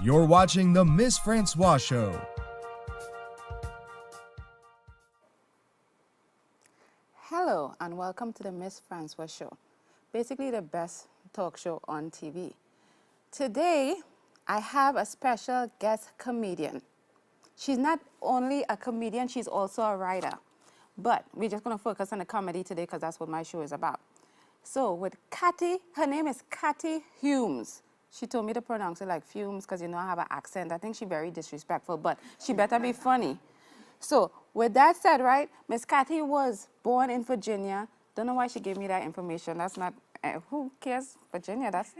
You're watching The Miss Francois Show. Hello and welcome to the Miss Francois Show, basically the best talk show on TV. Today, I have a special guest comedian. She's not only a comedian, she's also a writer. But we're just going to focus on the comedy today because that's what my show is about. So with Cathy, her name is Cathy Homes. She told me to pronounce it like fumes because you know I have an accent. I think she's very disrespectful, but she better be funny. So with that said, right, Miss Cathy was born in Virginia. Don't know why she gave me that information. That's not, who cares? Virginia, that's...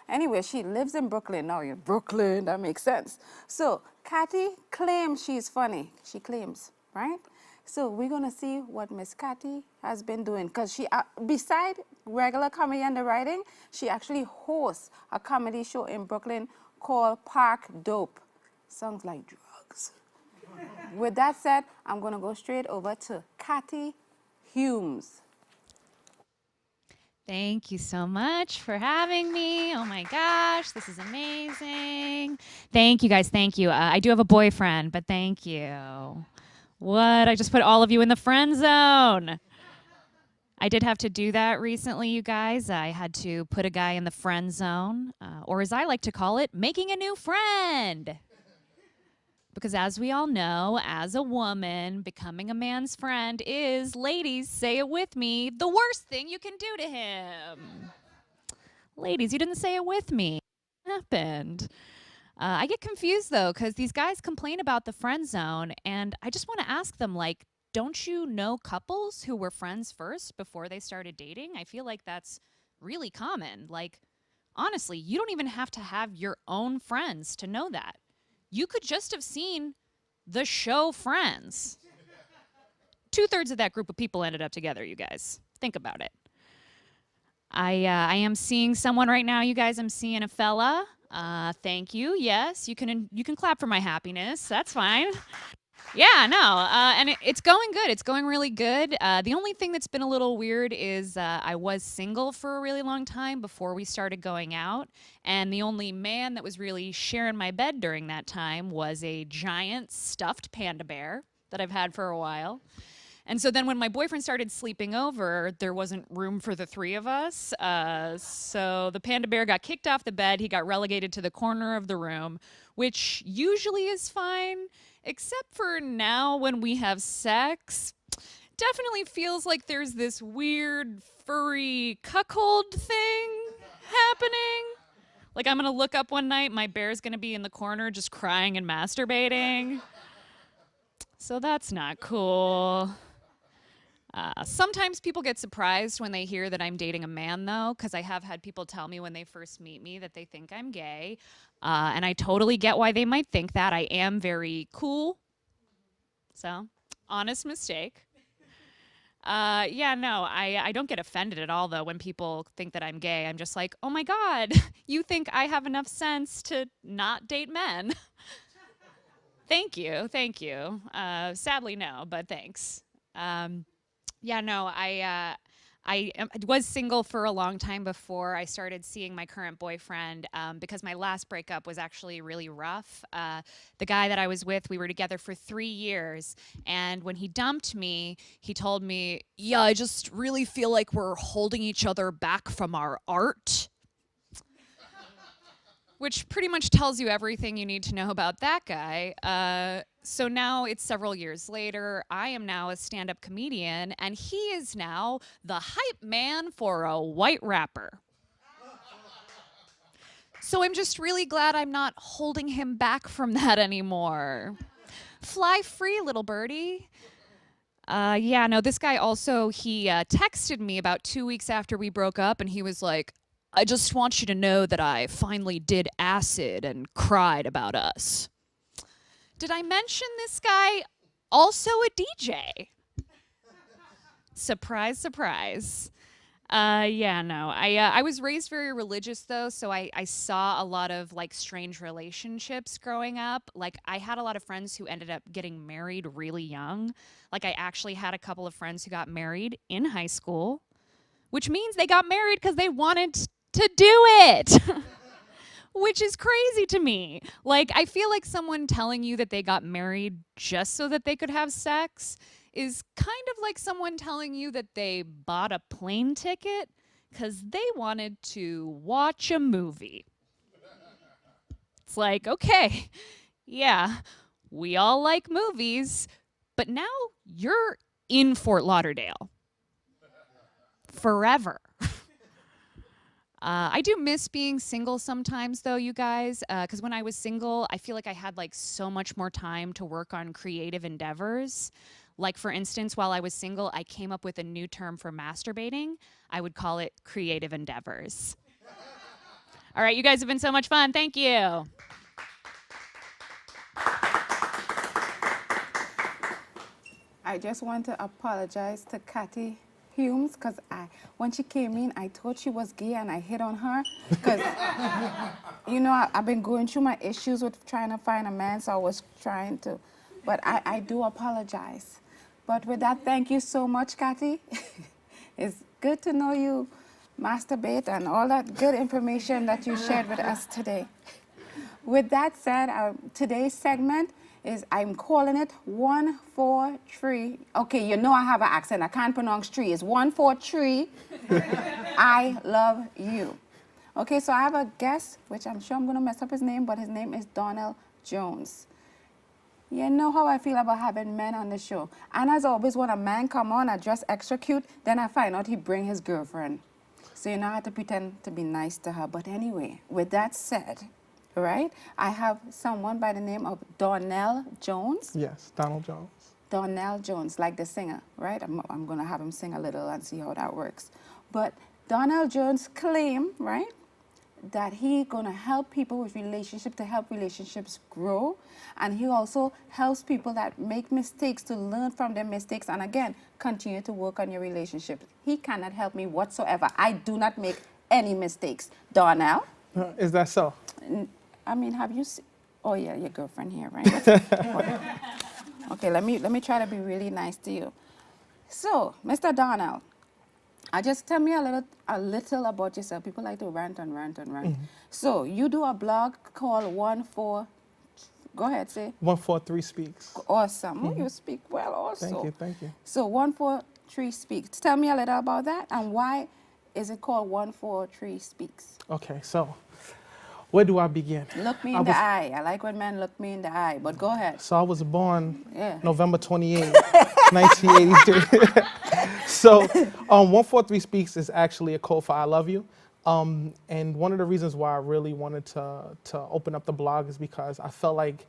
Anyway, she lives in Brooklyn. Now you're Brooklyn, that makes sense. So Cathy claims she's funny. She claims, right? So we're going to see what Miss Cathy has been doing. Because she, beside regular comedy and the writing, she actually hosts a comedy show in Brooklyn called Park Dope. Sounds like drugs. With that said, I'm going to go straight over to Cathy Homes. Thank you so much for having me. Oh my gosh, this is amazing. Thank you guys, thank you. I do have a boyfriend, but thank you. What? I just put all of you in the friend zone. I did have to do that recently, you guys. I had to put a guy in the friend zone, or as I like to call it, making a new friend. Because as we all know, as a woman, becoming a man's friend is, ladies, say it with me, the worst thing you can do to him. Ladies, you didn't say it with me. What happened? I get confused, though, because these guys complain about the friend zone, and I just want to ask them, like, don't you know couples who were friends first before they started dating? I feel like that's really common. Like, honestly, you don't even have to have your own friends to know that. You could just have seen the show Friends. 2/3 of that group of people ended up together, you guys. Think about it. I am seeing someone right now, you guys. I'm seeing a fella. Thank you. Yes, you can clap for my happiness. That's fine. Yeah, no, and it's going good. It's going really good. The only thing that's been a little weird is I was single for a really long time before we started going out, and the only man that was really sharing my bed during that time was a giant stuffed panda bear that I've had for a while. And so then when my boyfriend started sleeping over, there wasn't room for the three of us. So the panda bear got kicked off the bed. He got relegated to the corner of the room, which usually is fine, except for now when we have sex. Definitely feels like there's this weird furry cuckold thing happening. Like I'm gonna look up one night, my bear's gonna be in the corner just crying and masturbating. So that's not cool. Sometimes people get surprised when they hear that I'm dating a man, though, because I have had people tell me when they first meet me that they think I'm gay. And I totally get why they might think that. I am very cool. So, honest mistake. Yeah, no, I don't get offended at all, though, when people think that I'm gay. I'm just like, oh my God, you think I have enough sense to not date men? Thank you, thank you. Sadly, no, but thanks. Yeah, no, I was single for a long time before I started seeing my current boyfriend because my last breakup was actually really rough. The guy that I was with, we were together for 3 years, and when he dumped me, he told me, yeah, I just really feel like we're holding each other back from our art. Which pretty much tells you everything you need to know about that guy. So now it's several years later. I am now a stand-up comedian, and he is now the hype man for a white rapper. So I'm just really glad I'm not holding him back from that anymore. Fly free, little birdie. Yeah, no, this guy also, he texted me about 2 weeks after we broke up, and he was like, I just want you to know that I finally did acid and cried about us. Did I mention this guy also a DJ? Surprise, surprise. Yeah, no. I was raised very religious, though, so I saw a lot of, like, strange relationships growing up. Like, I had a lot of friends who ended up getting married really young. Like, I actually had a couple of friends who got married in high school, which means they got married because they wanted to do it. which is crazy to me. Like, I feel like someone telling you that they got married just so that they could have sex is kind of like someone telling you that they bought a plane ticket because they wanted to watch a movie. It's like, okay, yeah, we all like movies, but now you're in Fort Lauderdale forever. I do miss being single sometimes, though, you guys, because when I was single, I feel like I had like so much more time to work on creative endeavors. Like, for instance, while I was single, I came up with a new term for masturbating. I would call it creative endeavors. All right, you guys have been so much fun. Thank you. I just want to apologize to Cathy Homes because when she came in, I thought she was gay and I hit on her because, I've been going through my issues with trying to find a man, so I was trying to, but I do apologize. But with that, thank you so much, Cathy. It's good to know you masturbate and all that good information that you shared with us today. With that said, today's segment is, I'm calling it 143. Okay, you know I have an accent. I can't pronounce tree. It's 143. I love you. Okay, so I have a guest, which I'm sure I'm going to mess up his name, but his name is Darnell Jones. You know how I feel about having men on the show. And as always, when a man come on, I dress extra cute, then I find out he bring his girlfriend. So I have to pretend to be nice to her. But anyway, with that said, right, I have someone by the name of Darnell Jones. Yes, Donald Jones. Darnell Jones, like the singer, right? I'm going to have him sing a little and see how that works. But Darnell Jones claim, right, that he going to help people with relationships, to help relationships grow. And he also helps people that make mistakes to learn from their mistakes and, again, continue to work on your relationships. He cannot help me whatsoever. I do not make any mistakes. Darnell? Is that so? I mean, have you seen? Oh, yeah, your girlfriend here, right? Okay, let me try to be really nice to you. So, Mr. Darnell, just tell me a little about yourself. People like to rant and rant and rant. Mm-hmm. So, you do a blog called Go ahead, say. 143 Speaks. Awesome. Mm-hmm. Oh, you speak well also. Thank you. So, 143 Speaks. Tell me a little about that and why is it called 143 Speaks? Okay, so where do I begin? Look me in the eye. I like when men look me in the eye, but go ahead. So I was born November 28, 1983. So 143 Speaks is actually a code for I love you. And one of the reasons why I really wanted to open up the blog is because I felt like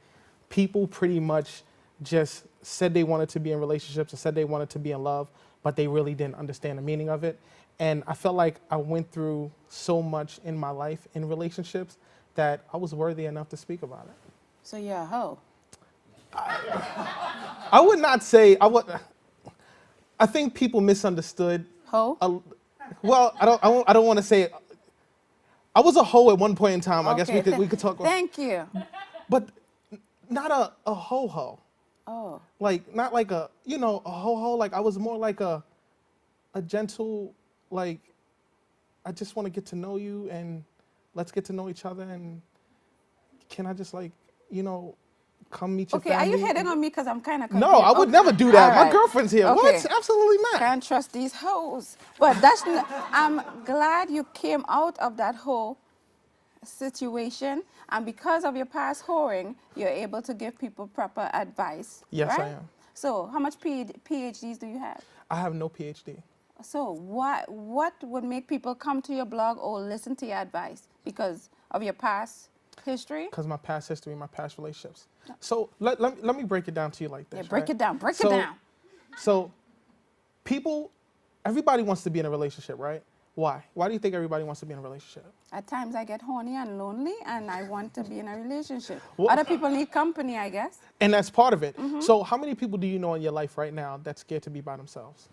people pretty much just said they wanted to be in relationships and said they wanted to be in love, but they really didn't understand the meaning of it. And I felt like I went through so much in my life in relationships that I was worthy enough to speak about it. So you're a hoe? I would not say, I think people misunderstood. Hoe? Well, I don't want to say it. I was a hoe at one point in time. I guess we could talk about. Thank you. But not a ho-ho. Oh. Like, not like a ho-ho. Like, I was more like a gentle, like, I just want to get to know you and let's get to know each other and can I just come meet your family? Okay, are you hitting on me because I'm kind of confused? No, I would never do that. Right. My girlfriend's here. Okay. What? Absolutely not. Can't trust these hoes. But I'm glad you came out of that whole situation, and because of your past whoring, you're able to give people proper advice. Yes, right? I am. So, how much PhDs do you have? I have no PhD. So, what would make people come to your blog or listen to your advice? Because of your past history? Because my past history, my past relationships. So let me break it down to you like this. Yeah, break it down. Break it down. So everybody wants to be in a relationship, right? Why? Why do you think everybody wants to be in a relationship? At times I get horny and lonely and I want to be in a relationship. Other people need company, I guess. And that's part of it. Mm-hmm. So how many people do you know in your life right now that's scared to be by themselves?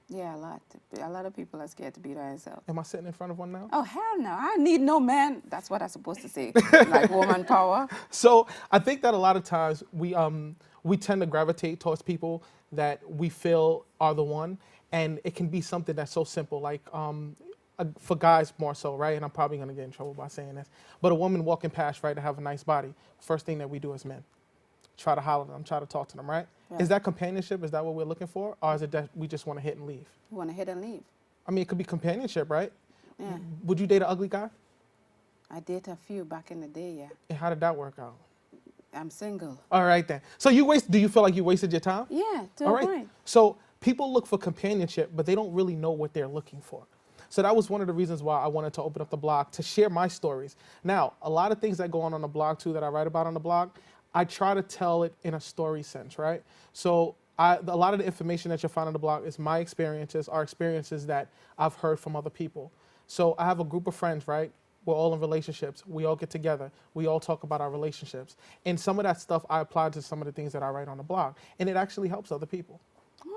Yeah, a lot. A lot of people are scared to be by themselves. Am I sitting in front of one now? Oh, hell no. I need no man. That's what I'm supposed to say. Like woman power. So I think that a lot of times we tend to gravitate towards people that we feel are the one. And it can be something that's so simple. Like for guys more so, right? And I'm probably gonna get in trouble by saying this, but a woman walking past, right, to have a nice body, first thing that we do as men, try to holler at them, try to talk to them, right? Is that companionship? Is that what we're looking for? Or is it that we just want to hit and leave? You want to hit and leave? I mean, it could be companionship, right? Yeah. Would you date an ugly guy? I date a few back in the day, yeah. And how did that work out? I'm single. All right then. So do you feel like you wasted your time? Yeah, to All a right. point. So people look for companionship, but they don't really know what they're looking for. So that was one of the reasons why I wanted to open up the blog, to share my stories. Now, a lot of things that go on the blog too, that I write about on the blog, I try to tell it in a story sense, right? So a lot of the information that you'll find on the blog is my experiences, are experiences that I've heard from other people. So I have a group of friends, right? We're all in relationships. We all get together. We all talk about our relationships. And some of that stuff I apply to some of the things that I write on the blog. And it actually helps other people.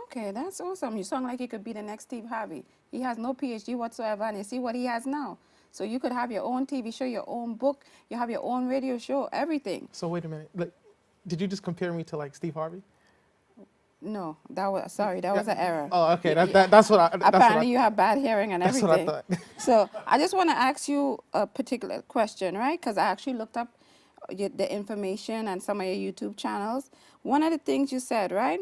Okay, that's awesome. You sound like you could be the next Steve Harvey. He has no PhD whatsoever, and you see what he has now. So you could have your own TV show, your own book, you have your own radio show, everything. So wait a minute. Did you just compare me to like Steve Harvey? No, that was an error. Oh, okay. That's what I. Apparently, you have bad hearing and everything. That's what I thought. So I just want to ask you a particular question, right? Because I actually looked up the information and some of your YouTube channels. One of the things you said, right?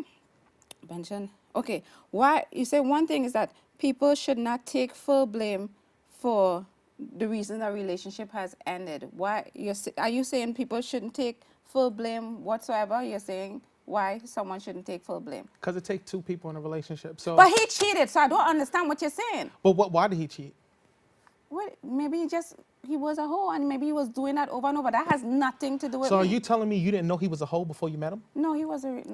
Mention. Okay. Why you say one thing is that people should not take full blame for the reason a relationship has ended. Why are you saying people shouldn't take full blame whatsoever? You're saying why someone shouldn't take full blame? Because it takes two people in a relationship. So. But he cheated, so I don't understand what you're saying. But why did he cheat? What? Maybe he was a hoe, and maybe he was doing that over and over. That has nothing to do with So me. are you telling me you didn't know he was a hoe before you met him? No, he was really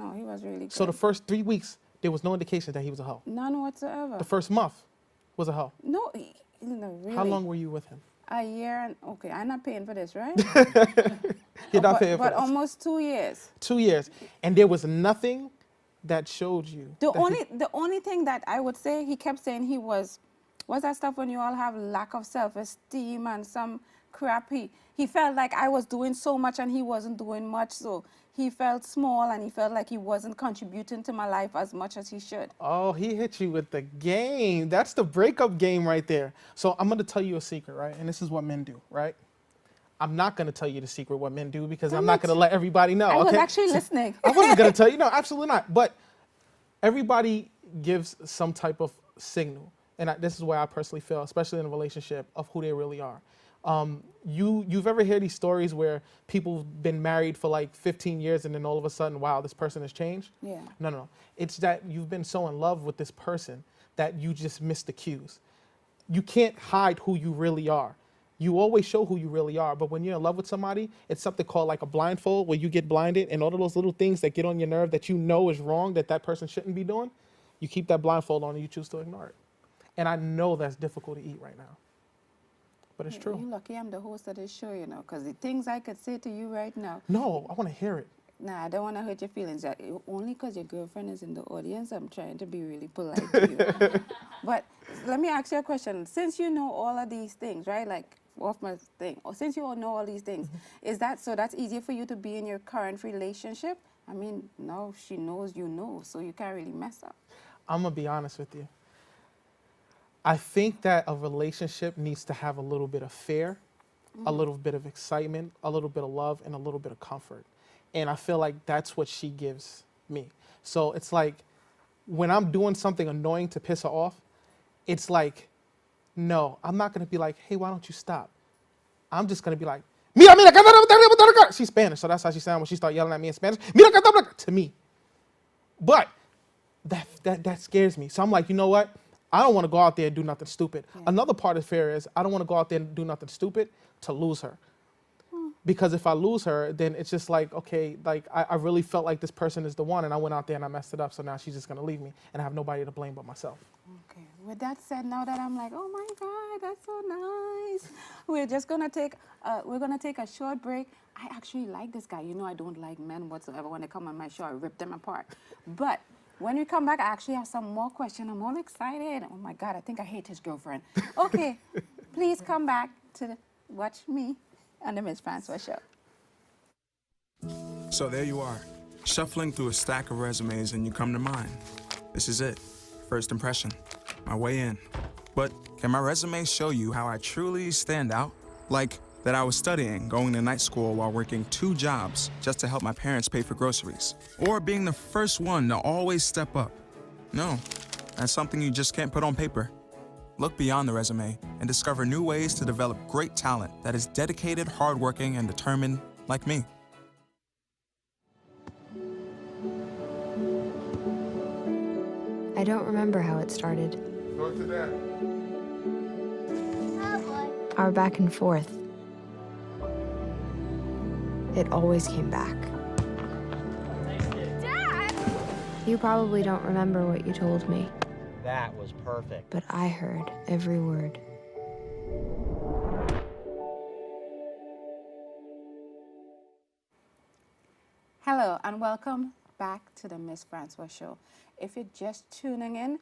good. So the first 3 weeks, there was no indication that he was a hoe? None whatsoever. The first month was a hoe? No, really. How long were you with him? A year and, okay, I'm not paying for this, right? You're not paying for But this. almost 2 years. 2 years. And there was nothing that showed you. The only thing that I would say, he kept saying what's that stuff when you all have lack of self-esteem and some crap. He felt like I was doing so much and he wasn't doing much, so he felt small and he felt like he wasn't contributing to my life as much as he should. Oh, he hit you with the game. That's the breakup game right there. So I'm going to tell you a secret, right? And this is what men do, right? I'm not going to tell you the secret what men do because I'm not going to let everybody know. I was okay? actually listening. I wasn't going to tell you. No, absolutely not. But everybody gives some type of signal. And this is where I personally feel, especially in a relationship, of who they really are. You've ever heard these stories where people have been married for like 15 years and then all of a sudden, wow, this person has changed? Yeah. No. It's that you've been so in love with this person that you just missed the cues. You can't hide who you really are. You always show who you really are, but when you're in love with somebody, it's something called like a blindfold where you get blinded and all of those little things that get on your nerve that you know is wrong that person shouldn't be doing, you keep that blindfold on and you choose to ignore it. And I know that's difficult to eat right now, but it's true. You're lucky I'm the host of this show, because the things I could say to you right now. No, I want to hear it. Nah, I don't want to hurt your feelings. Only because your girlfriend is in the audience, I'm trying to be really polite to you. But let me ask you a question. Since you know all of these things, right, like off my thing, or since you all know all these things, is that so that's easier for you to be in your current relationship? I mean, now she knows you know, so you can't really mess up. I'm going to be honest with you. I think that a relationship needs to have a little bit of fear, a little bit of excitement, a little bit of love, and a little bit of comfort. And I feel like that's what she gives me. So it's like when I'm doing something annoying to piss her off, it's like, no, I'm not going to be like, hey, why don't you stop? I'm just going to be like, mira, mira, she's Spanish, so that's how she sounds when she starts yelling at me in Spanish. Mira, to me. But that scares me. So I'm like, you know what? I don't want to go out there and do nothing stupid. Yeah. Another part of fear is I don't want to go out there and do nothing stupid to lose her. Because if I lose her, then it's just like, okay, like I really felt like this person is the one and I went out there and I messed it up. So now she's just going to leave me and I have nobody to blame but myself. Okay. With that said, now that I'm like, oh my God, that's so nice. We're just going to take a short break. I actually like this guy. You know, I don't like men whatsoever. When they come on my show, I rip them apart. But when we come back, I actually have some more questions. I'm all excited. Oh my God, I think I hate his girlfriend. Okay, please come back to watch me on the Miss Francois Show. So there you are, shuffling through a stack of resumes and you come to mine. This is it, first impression, my way in. But can my resume show you how I truly stand out? Like that I was studying, going to night school while working 2 jobs just to help my parents pay for groceries. Or being the first one to always step up. No, that's something you just can't put on paper. Look beyond the resume and discover new ways to develop great talent that is dedicated, hardworking, and determined like me. I don't remember how it started. Go to that. Our back and forth. It always came back. Dad! You probably don't remember what you told me, That was perfect. but I heard every word. Hello and welcome back to the Miss Francois Show. If you're just tuning in,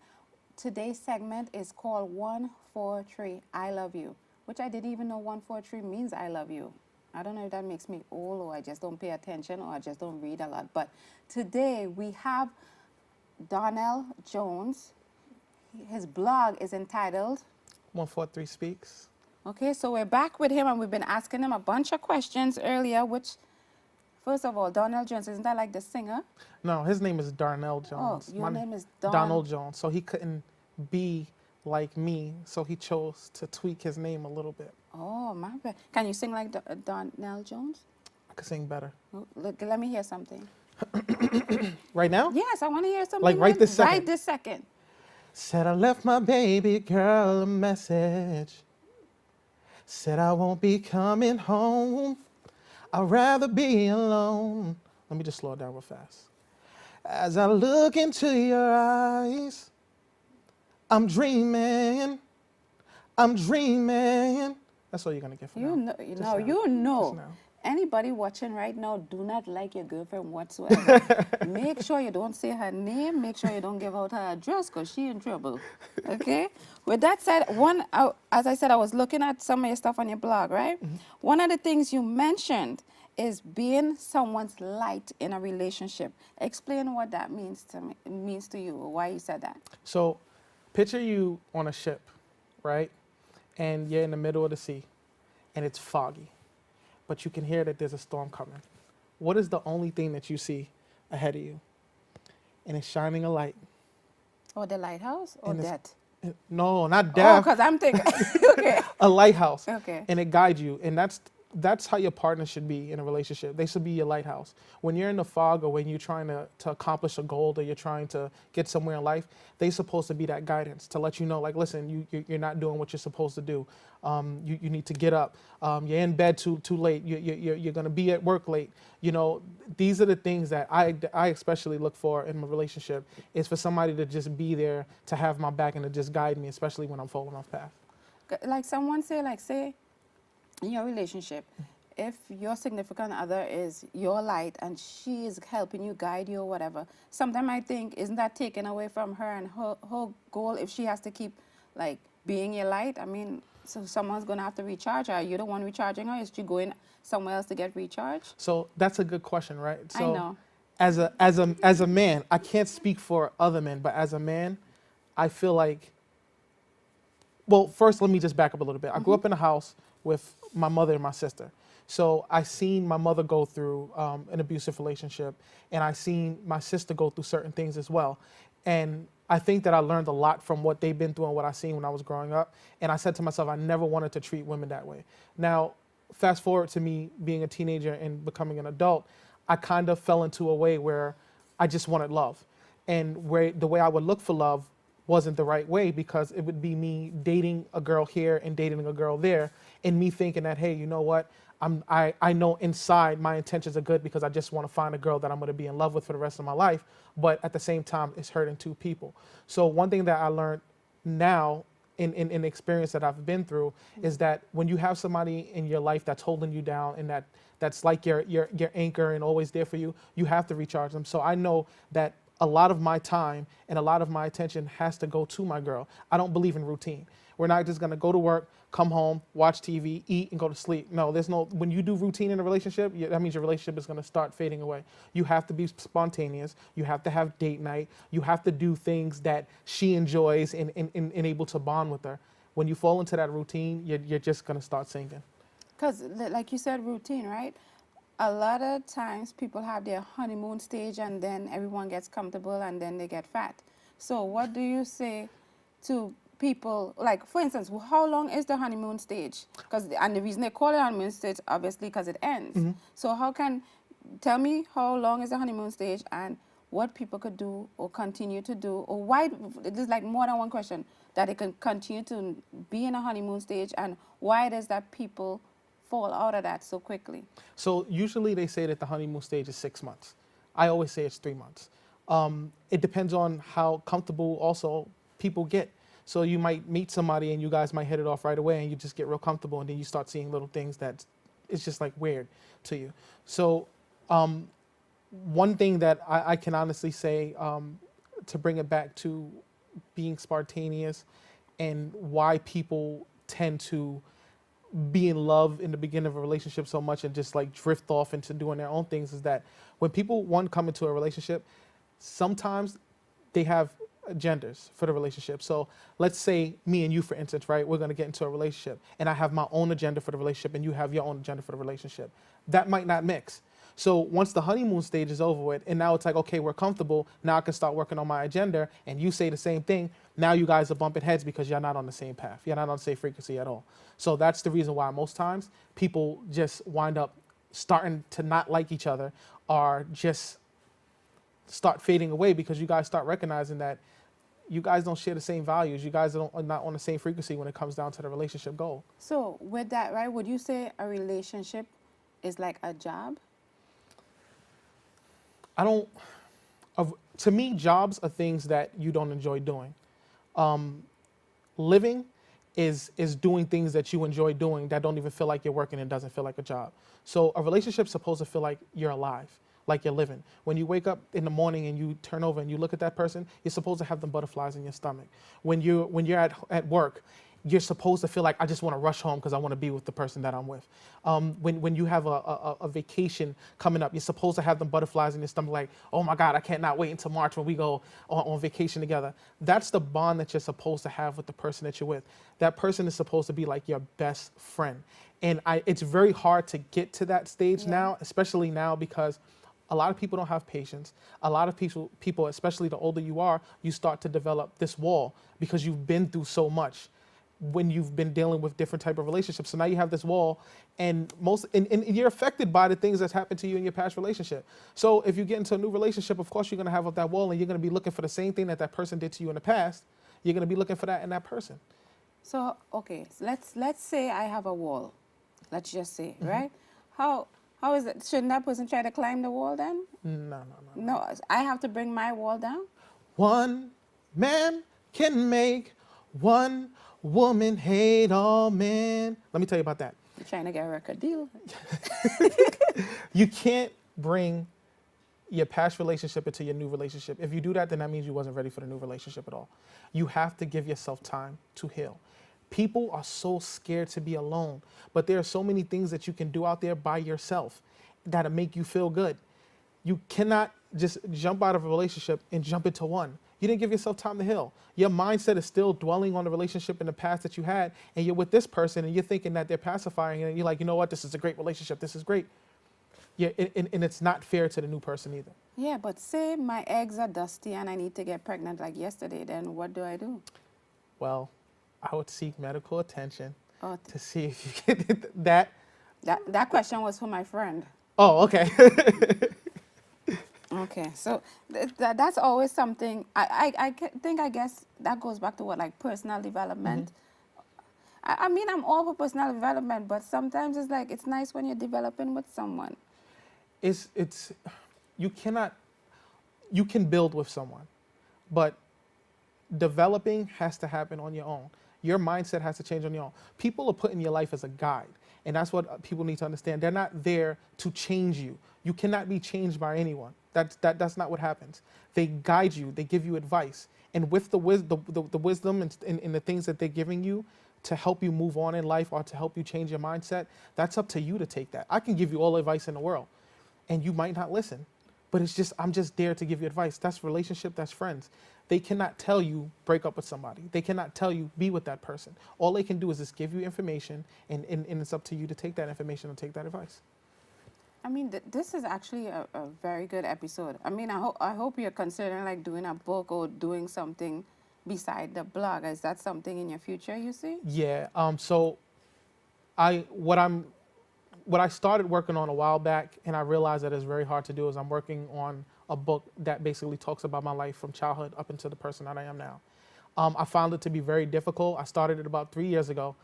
today's segment is called 143 I Love You, which I didn't even know 143 means I love you. I don't know if that makes me old or I just don't pay attention or I just don't read a lot. But today we have Darnell Jones. His blog is entitled 143 Speaks. Okay, so we're back with him and we've been asking him a bunch of questions earlier, which, first of all, Darnell Jones, isn't that like the singer? No, his name is Darnell Jones. Oh, your name is Donald Jones. So he couldn't be like me, so he chose to tweak his name a little bit. Oh, my bad. Can you sing like Darnell Jones? I could sing better. Oh, let me hear something. Right now? Yes, I want to hear something. Like right this second? Right this second. Said I left my baby girl a message. Said I won't be coming home. I'd rather be alone. Let me just slow it down real fast. As I look into your eyes, I'm dreaming. I'm dreaming. That's all you're gonna get from You now. know, Just now. you know. Just now. Anybody watching right now do not like your girlfriend whatsoever. Make sure you don't say her name. Make sure you don't give out her address because she in trouble. Okay? With that said, as I said, I was looking at some of your stuff on your blog, right? Mm-hmm. One of the things you mentioned is being someone's light in a relationship. Explain what that means to you, or why you said that. So, picture you on a ship, right? And you're in the middle of the sea, and it's foggy, but you can hear that there's a storm coming. What is the only thing that you see ahead of you? And it's shining a light. Or the lighthouse, or And it's- death? No, not Oh, death. because I'm thinking, okay. A lighthouse. Okay. And it guides you. And that's how your partner should be in a relationship. They should be your lighthouse. When you're in the fog or when you're trying to accomplish a goal or you're trying to get somewhere in life, they're supposed to be that guidance to let you know, like, listen, you're not doing what you're supposed to do. You need to get up. You're in bed too late. You're going to be at work late. You know, these are the things that I especially look for in my relationship, is for somebody to just be there, to have my back and to just guide me, especially when I'm falling off path. Like someone say in your relationship, if your significant other is your light and she is helping you, guide you or whatever, sometimes I think, isn't that taken away from her and her goal if she has to keep like being your light? I mean, so someone's gonna have to recharge her. You're the one recharging her. Is she going somewhere else to get recharged? So that's a good question, right? So I know. As a man, I can't speak for other men, but as a man, I feel like, well, first let me just back up a little bit. I grew up in a house with my mother and my sister. So I seen my mother go through an abusive relationship, and I seen my sister go through certain things as well. And I think that I learned a lot from what they've been through and what I seen when I was growing up. And I said to myself, I never wanted to treat women that way. Now, fast forward to me being a teenager and becoming an adult, I kind of fell into a way where I just wanted love. And where the way I would look for love wasn't the right way, because it would be me dating a girl here and dating a girl there, and me thinking that, hey, you know what? I know inside my intentions are good because I just want to find a girl that I'm going to be in love with for the rest of my life. But at the same time, it's hurting two people. So one thing that I learned now in the experience that I've been through is that when you have somebody in your life that's holding you down and that's like your anchor and always there for you, you have to recharge them. So I know that a lot of my time and a lot of my attention has to go to my girl. I don't believe in routine. We're not just gonna go to work, come home, watch TV, eat, and go to sleep. No, there's no, when you do routine in a relationship, that means your relationship is gonna start fading away. You have to be spontaneous. You have to have date night. You have to do things that she enjoys and able to bond with her. When you fall into that routine, you're just gonna start sinking. Because, like you said, routine, right? A lot of times people have their honeymoon stage and then everyone gets comfortable and then they get fat. So what do you say to people, like, for instance, how long is the honeymoon stage? And the reason they call it honeymoon stage, obviously, because it ends. So tell me how long is the honeymoon stage and what people could do or continue to do, or why, there's like more than one question, that they can continue to be in a honeymoon stage, and why it is that people fall out of that so quickly. So usually they say that the honeymoon stage is 6 months. I always say it's 3 months. It depends on how comfortable also people get. So you might meet somebody and you guys might hit it off right away and you just get real comfortable, and then you start seeing little things that it's just like weird to you. So one thing that I can honestly say, to bring it back to being spontaneous and why people tend to be in love in the beginning of a relationship so much and just like drift off into doing their own things, is that when people come into a relationship, sometimes they have agendas for the relationship. So let's say me and you, for instance, right? We're going to get into a relationship and I have my own agenda for the relationship and you have your own agenda for the relationship. That might not mix. So once the honeymoon stage is over with and now it's like, okay, we're comfortable, now I can start working on my agenda, and you say the same thing, now you guys are bumping heads because you're not on the same path. You're not on the same frequency at all. So that's the reason why most times people just wind up starting to not like each other or just start fading away, because you guys start recognizing that you guys don't share the same values. You guys are not on the same frequency when it comes down to the relationship goal. So with that, right, would you say a relationship is like a job? To me, jobs are things that you don't enjoy doing. Living is doing things that you enjoy doing that don't even feel like you're working and doesn't feel like a job. So a relationship's supposed to feel like you're alive, like you're living. When you wake up in the morning and you turn over and you look at that person, you're supposed to have them butterflies in your stomach. When you're at work, you're supposed to feel like, I just want to rush home because I want to be with the person that I'm with. When you have a vacation coming up, you're supposed to have them butterflies in your stomach, like, oh my God, I cannot wait until March when we go on vacation together. That's the bond that you're supposed to have with the person that you're with. That person is supposed to be like your best friend. And it's very hard to get to that stage now, especially now, because a lot of people don't have patience. A lot of people, especially the older you are, you start to develop this wall because you've been through so much when you've been dealing with different type of relationships. So now you have this wall, and you're affected by the things that's happened to you in your past relationship. So if you get into a new relationship, of course you're gonna have up that wall, and you're gonna be looking for the same thing that person did to you in the past. You're gonna be looking for that in that person. So, okay, so let's say I have a wall. Let's just say, right? How is it? Shouldn't that person try to climb the wall then? No. No, I have to bring my wall down? One man can make one woman hate all men. Let me tell you about that. You're trying to get a record deal. You can't bring your past relationship into your new relationship. If you do that, then that means you wasn't ready for the new relationship at all. You have to give yourself time to heal. People are so scared to be alone, but there are so many things that you can do out there by yourself that'll make you feel good. You cannot just jump out of a relationship and jump into one. You didn't give yourself time to heal. Your mindset is still dwelling on the relationship in the past that you had, and you're with this person and you're thinking that they're pacifying, and you're like, you know what, this is a great relationship, this is great. Yeah, and it's not fair to the new person either. Yeah, but say my eggs are dusty and I need to get pregnant like yesterday, then what do I do? Well, I would seek medical attention Oh, to see if you get that. That question was for my friend. Oh, okay. Okay, so that's always something. I guess that goes back to what, like personal development. I mean, I'm all for personal development, but sometimes it's like it's nice when you're developing with someone. You can build with someone, but developing has to happen on your own. Your mindset has to change on your own. People are put in your life as a guide, and that's what people need to understand. They're not there to change you. You cannot be changed by anyone. That's not what happens. They guide you. They give you advice. And with the wisdom and the things that they're giving you to help you move on in life or to help you change your mindset, that's up to you to take that. I can give you all the advice in the world, and you might not listen. But I'm just there to give you advice. That's relationship, that's friends. They cannot tell you break up with somebody. They cannot tell you be with that person. All they can do is just give you information, and it's up to you to take that information and take that advice. I mean, this is actually a very good episode. I mean, I hope you're considering like doing a book or doing something beside the blog. Is that something in your future you see? Yeah. So what I started working on a while back, and I realized that it's very hard to do, is I'm working on a book that basically talks about my life from childhood up into the person that I am now. I found it to be very difficult. I started it about 3 years ago,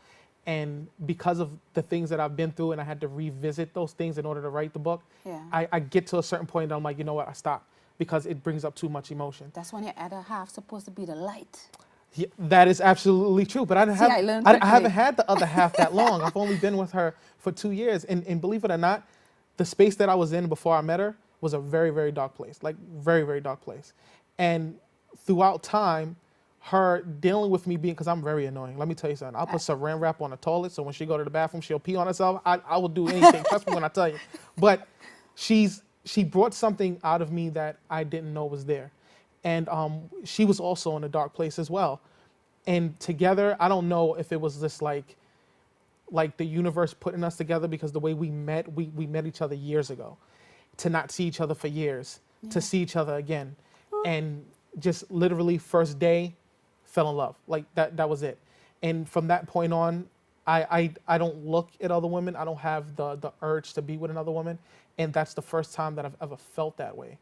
and because of the things that I've been through, and I had to revisit those things in order to write the book, Yeah. I get to a certain point and I'm like, you know what, I stop, because it brings up too much emotion. That's when your other half supposed to be the light. Yeah, that is absolutely true, but I haven't had the other half that long. I've only been with her for 2 years, and believe it or not, the space that I was in before I met her was a very, very dark place, like very, very dark place. And throughout time, her dealing with me being, because I'm very annoying. Let me tell you something. I'll put saran wrap on the toilet, so when she go to the bathroom, she'll pee on herself. I will do anything. Trust me when I tell you. But she brought something out of me that I didn't know was there. And she was also in a dark place as well. And together, I don't know if it was just like the universe putting us together, because the way we met each other years ago. To not see each other for years, to see each other again. And just literally first day, fell in love. Like that was it. And from that point on, I don't look at other women. I don't have the urge to be with another woman. And that's the first time that I've ever felt that way,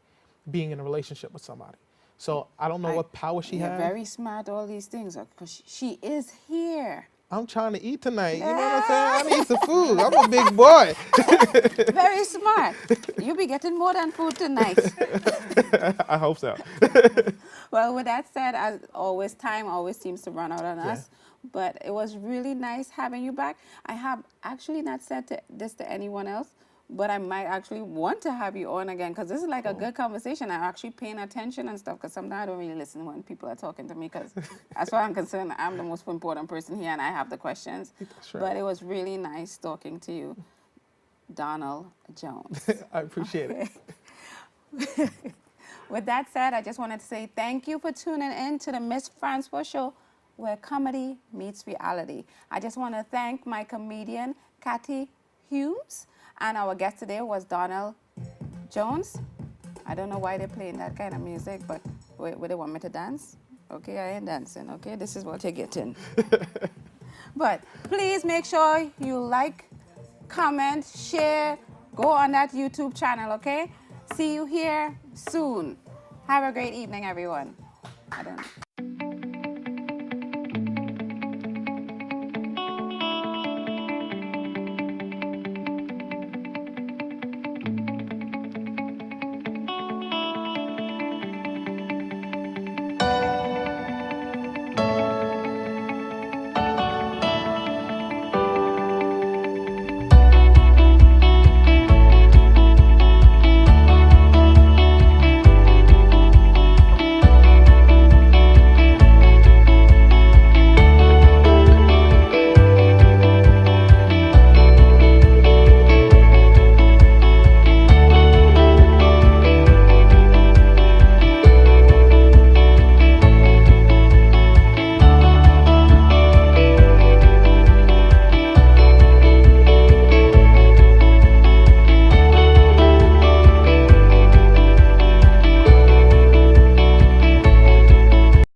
being in a relationship with somebody. So I don't know what power she has. You're very smart, all these things, because she is here. I'm trying to eat tonight. You know what I'm saying? I need some food. I'm a big boy. Very smart. You'll be getting more than food tonight. I hope so. Well, with that said, as always, time always seems to run out on us. But it was really nice having you back. I have actually not said this to anyone else, but I might actually want to have you on again, because this is like a good conversation. I'm actually paying attention and stuff, because sometimes I don't really listen when people are talking to me, because as far as I'm concerned, I'm the most important person here and I have the questions. Sure. But it was really nice talking to you, Darnell Jones. I appreciate it. With that said, I just wanted to say thank you for tuning in to the Miss Francois Show, where comedy meets reality. I just want to thank my comedian, Cathy Homes. And our guest today was Darnell Jones. I don't know why they're playing that kind of music, but wait, they want me to dance? Okay, I ain't dancing, okay? This is what you're getting. But please make sure you like, comment, share, go on that YouTube channel, okay? See you here soon. Have a great evening, everyone. I don't know.